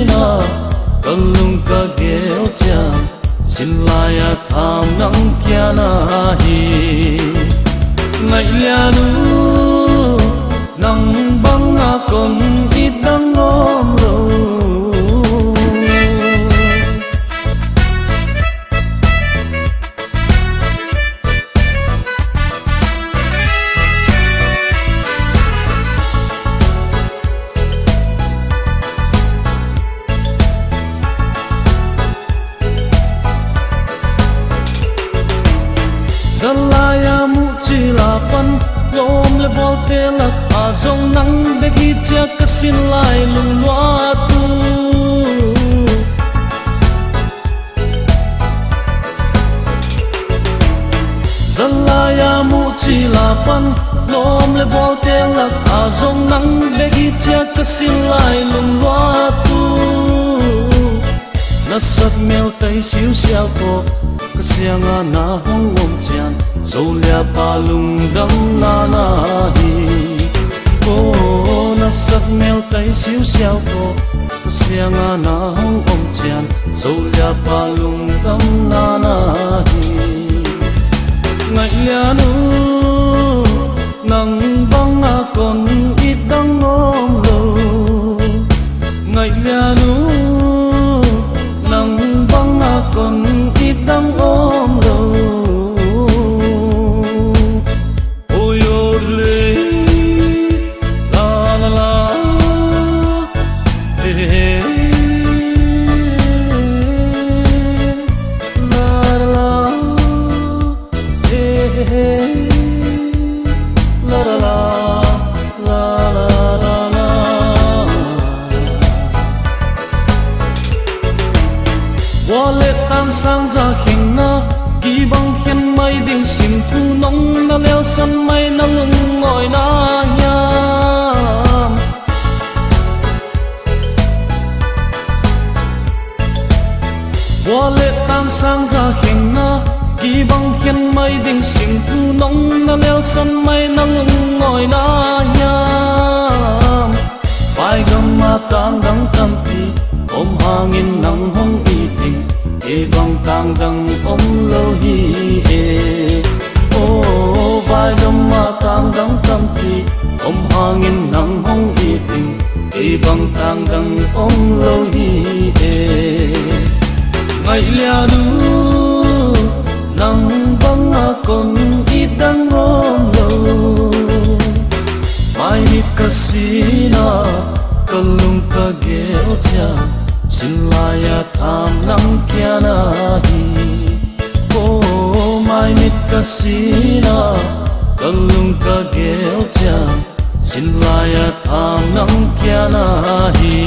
na kalung ka gel cha xin laya tham nang kia na hi ngai lia nu nang bang a kon ít đang ôm lo Zalaya mu chi la pan lom le bol te lak a zong nang be gi cha ka sin lai lung lua tu Zalaya mu chi la pan lom le bol te lak a zong nang be gi cha ka sin lai lung lua tu na sat mel tai siu siao ko sianga na hong om chan zolia palung dam na na hi o na sat mel tai siu siao ko sianga na hong om chan zolia palung dam na na hi ngai lia nu nang bang a kon ít dang om lo ngai lia nu nang bang a kon ít dang ôm lo ôi ôi la la la eh la la eh la la la la la la wallet tan sang ra hình na kỳ băng khen mây đình xin thu nông na leo sân mây na lưng ngồi na nham wallet tan sang ra hình na kỳ băng khen mây đình xin thu nông na leo sân mây na lưng ngồi na nham vai gam ma tang dang tam pi om hangin nang hong i ting e bang tang dang om lo hi e o vai gam ma tang dang tam pi om hangin nang hong i ting e bang tang dang om lo hi e ngai lia du nang bang a kon i dang om lo mai mit kasina kalung ka gel cha xin laya tham nang kia na hi o mai mit kasina kalung ka gel cha xin laya tham nang kia na hi